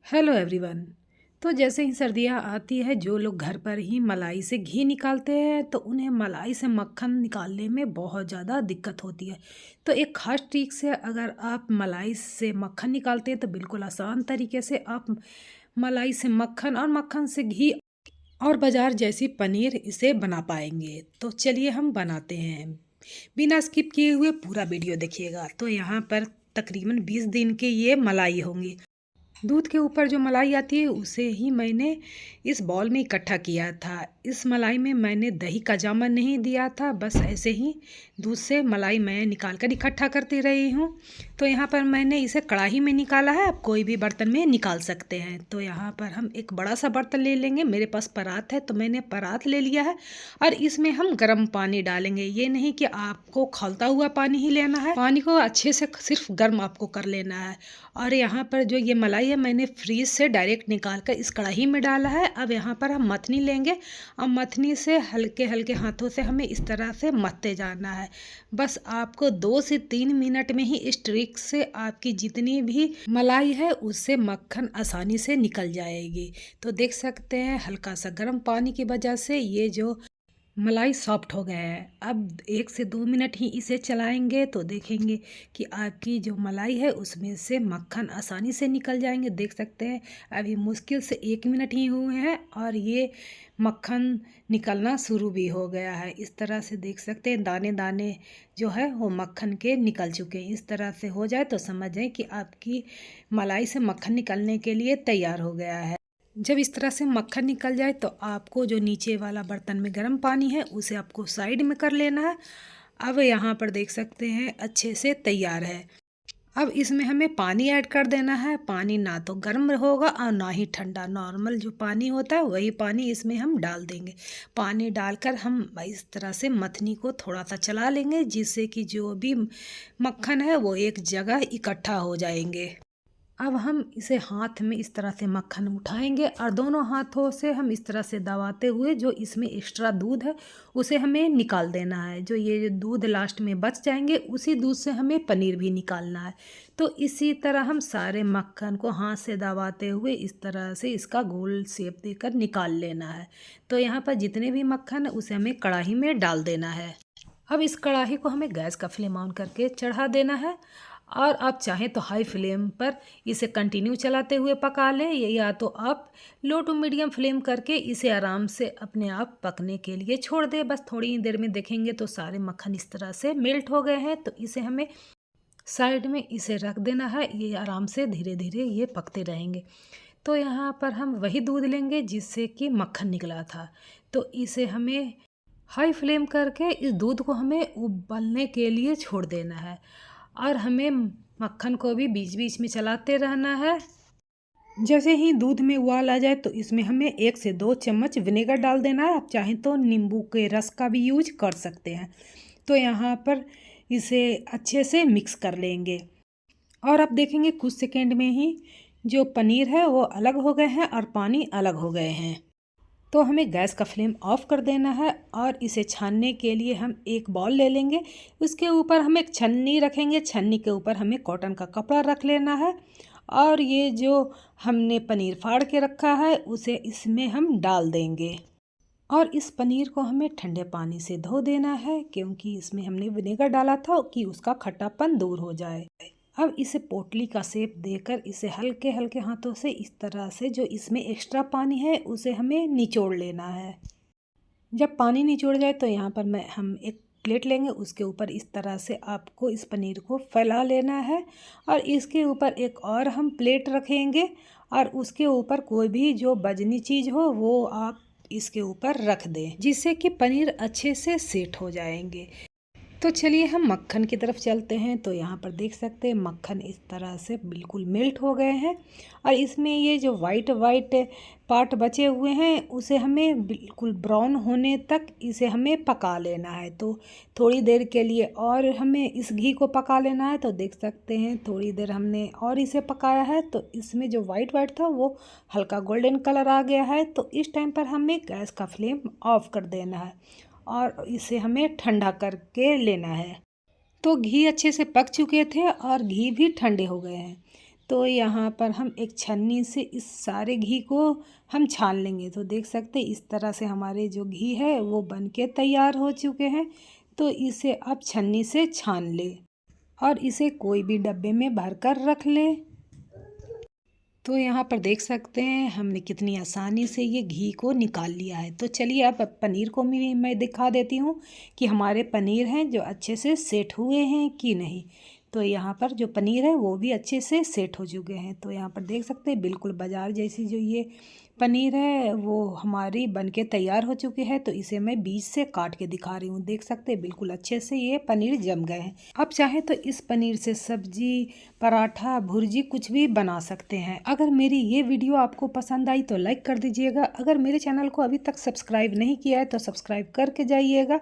Hello everyone. तो जैसे ही सर्दियाँ आती है, जो लोग घर पर ही मलाई से घी निकालते हैं तो उन्हें मलाई से मक्खन निकालने में बहुत ज़्यादा दिक्कत होती है। तो एक ख़ास ट्रिक से अगर आप मलाई से मक्खन निकालते हैं तो बिल्कुल आसान तरीके से आप मलाई से मक्खन और मक्खन से घी और बाज़ार जैसी पनीर इसे बना पाएंगे। तो चलिए हम बनाते हैं। बिना स्किप किए हुए पूरा वीडियो देखिएगा। तो यहाँ पर तकरीबन 20 दिन के ये मलाई होंगी। दूध के ऊपर जो मलाई आती है उसे ही मैंने इस बाउल में इकट्ठा किया था। इस मलाई में मैंने दही का जामन नहीं दिया था, बस ऐसे ही दूध से मलाई मैं निकाल कर इकट्ठा करती रही हूँ। तो यहाँ पर मैंने इसे कढ़ाई में निकाला है, आप कोई भी बर्तन में निकाल सकते हैं। तो यहाँ पर हम एक बड़ा सा बर्तन ले लेंगे। मेरे पास परात है तो मैंने परात ले लिया है और इसमें हम गर्म पानी डालेंगे। ये नहीं कि आपको खौलता हुआ पानी ही लेना है, पानी को अच्छे से सिर्फ गर्म आपको कर लेना है। और यहाँ पर जो ये मलाई है मैंने फ्रीज से डायरेक्ट निकाल कर इस कढ़ाई में डाला है। अब यहाँ पर हम मथनी लेंगे और मथनी से हल्के हल्के हाथों से हमें इस तरह से मथते जाना है। बस आपको 2 से 3 मिनट में ही इस ट्रिक से आपकी जितनी भी मलाई है उससे मक्खन आसानी से निकल जाएगी। तो देख सकते हैं हल्का सा गर्म पानी की वजह से ये जो मलाई सॉफ्ट हो गया है। अब 1 से 2 मिनट ही इसे चलाएंगे तो देखेंगे कि आपकी जो मलाई है उसमें से मक्खन आसानी से निकल जाएंगे। देख सकते हैं अभी मुश्किल से 1 मिनट ही हुए हैं और ये मक्खन निकलना शुरू भी हो गया है। इस तरह से देख सकते हैं दाने दाने जो है वो मक्खन के निकल चुके हैं। इस तरह से हो जाए तो समझ जाए कि आपकी मलाई से मक्खन निकलने के लिए तैयार हो गया है। जब इस तरह से मक्खन निकल जाए तो आपको जो नीचे वाला बर्तन में गर्म पानी है उसे आपको साइड में कर लेना है। अब यहाँ पर देख सकते हैं अच्छे से तैयार है। अब इसमें हमें पानी ऐड कर देना है। पानी ना तो गर्म होगा और ना ही ठंडा, नॉर्मल जो पानी होता है वही पानी इसमें हम डाल देंगे। पानी डालकर हम इस तरह से मथनी को थोड़ा सा चला लेंगे जिससे कि जो भी मक्खन है वो एक जगह इकट्ठा हो जाएंगे। अब हम इसे हाथ में इस तरह से मक्खन उठाएंगे और दोनों हाथों से हम इस तरह से दबाते हुए जो इसमें एक्स्ट्रा दूध है उसे हमें निकाल देना है। जो ये दूध लास्ट में बच जाएंगे उसी दूध से हमें पनीर भी निकालना है। तो इसी तरह हम सारे मक्खन को हाथ से दबाते हुए इस तरह से इसका गोल शेप देकर निकाल लेना है। तो यहाँ पर जितने भी मक्खन है उसे हमें कढ़ाई में डाल देना है। अब इस कढ़ाई को हमें गैस का फ्लेम ऑन करके चढ़ा देना है और आप चाहें तो हाई फ्लेम पर इसे कंटिन्यू चलाते हुए पका लें, या तो आप लो टू मीडियम फ्लेम करके इसे आराम से अपने आप पकने के लिए छोड़ दें। बस थोड़ी ही देर में देखेंगे तो सारे मक्खन इस तरह से मेल्ट हो गए हैं। तो इसे हमें साइड में इसे रख देना है। ये आराम से धीरे धीरे ये पकते रहेंगे। तो यहाँ पर हम वही दूध लेंगे जिससे कि मक्खन निकला था। तो इसे हमें हाई फ्लेम करके इस दूध को हमें उबलने के लिए छोड़ देना है और हमें मक्खन को भी बीच बीच में चलाते रहना है। जैसे ही दूध में उबाल आ जाए तो इसमें हमें 1 से 2 चम्मच विनेगर डाल देना है। आप चाहें तो नींबू के रस का भी यूज कर सकते हैं। तो यहाँ पर इसे अच्छे से मिक्स कर लेंगे और आप देखेंगे कुछ सेकेंड में ही जो पनीर है वो अलग हो गए हैं और पानी अलग हो गए हैं। तो हमें गैस का फ्लेम ऑफ कर देना है और इसे छानने के लिए हम एक बाउल ले लेंगे। उसके ऊपर हम एक छन्नी रखेंगे। छन्नी के ऊपर हमें कॉटन का कपड़ा रख लेना है और ये जो हमने पनीर फाड़ के रखा है उसे इसमें हम डाल देंगे और इस पनीर को हमें ठंडे पानी से धो देना है क्योंकि इसमें हमने विनेगर डाला था कि उसका खट्टापन दूर हो जाए। अब इसे पोटली का शेप देकर इसे हल्के हल्के हाथों से इस तरह से जो इसमें एक्स्ट्रा पानी है उसे हमें निचोड़ लेना है। जब पानी निचोड़ जाए तो यहाँ पर हम एक प्लेट लेंगे। उसके ऊपर इस तरह से आपको इस पनीर को फैला लेना है और इसके ऊपर एक और हम प्लेट रखेंगे और उसके ऊपर कोई भी जो वजनी चीज़ हो वो आप इसके ऊपर रख दें जिससे कि पनीर अच्छे से सेट हो जाएंगे। तो चलिए हम मक्खन की तरफ चलते हैं। तो यहाँ पर देख सकते हैं मक्खन इस तरह से बिल्कुल मेल्ट हो गए हैं और इसमें ये जो वाइट वाइट पार्ट बचे हुए हैं उसे हमें बिल्कुल ब्राउन होने तक इसे हमें पका लेना है। तो थोड़ी देर के लिए और हमें इस घी को पका लेना है। तो देख सकते हैं थोड़ी देर हमने और इसे पकाया है तो इसमें जो वाइट वाइट था वो हल्का गोल्डन कलर आ गया है। तो इस टाइम पर हमें गैस का फ्लेम ऑफ कर देना है और इसे हमें ठंडा करके लेना है। तो घी अच्छे से पक चुके थे और घी भी ठंडे हो गए हैं। तो यहाँ पर हम एक छन्नी से इस सारे घी को हम छान लेंगे। तो देख सकते हैं इस तरह से हमारे जो घी है वो बन के तैयार हो चुके हैं। तो इसे अब छन्नी से छान ले और इसे कोई भी डब्बे में भर कर रख ले। तो यहाँ पर देख सकते हैं हमने कितनी आसानी से ये घी को निकाल लिया है। तो चलिए अब पनीर को भी मैं दिखा देती हूँ कि हमारे पनीर हैं जो अच्छे से सेट हुए हैं कि नहीं। तो यहाँ पर जो पनीर है वो भी अच्छे से सेट हो चुके हैं। तो यहाँ पर देख सकते हैं बिल्कुल बाज़ार जैसी जो ये पनीर है वो हमारी बनके तैयार हो चुकी है। तो इसे मैं बीच से काट के दिखा रही हूँ। देख सकते हैं बिल्कुल अच्छे से ये पनीर जम गए हैं। आप चाहे तो इस पनीर से सब्जी, पराठा, भुर्जी कुछ भी बना सकते हैं। अगर मेरी ये वीडियो आपको पसंद आई तो लाइक कर दीजिएगा। अगर मेरे चैनल को अभी तक सब्सक्राइब नहीं किया है तो सब्सक्राइब करके जाइएगा।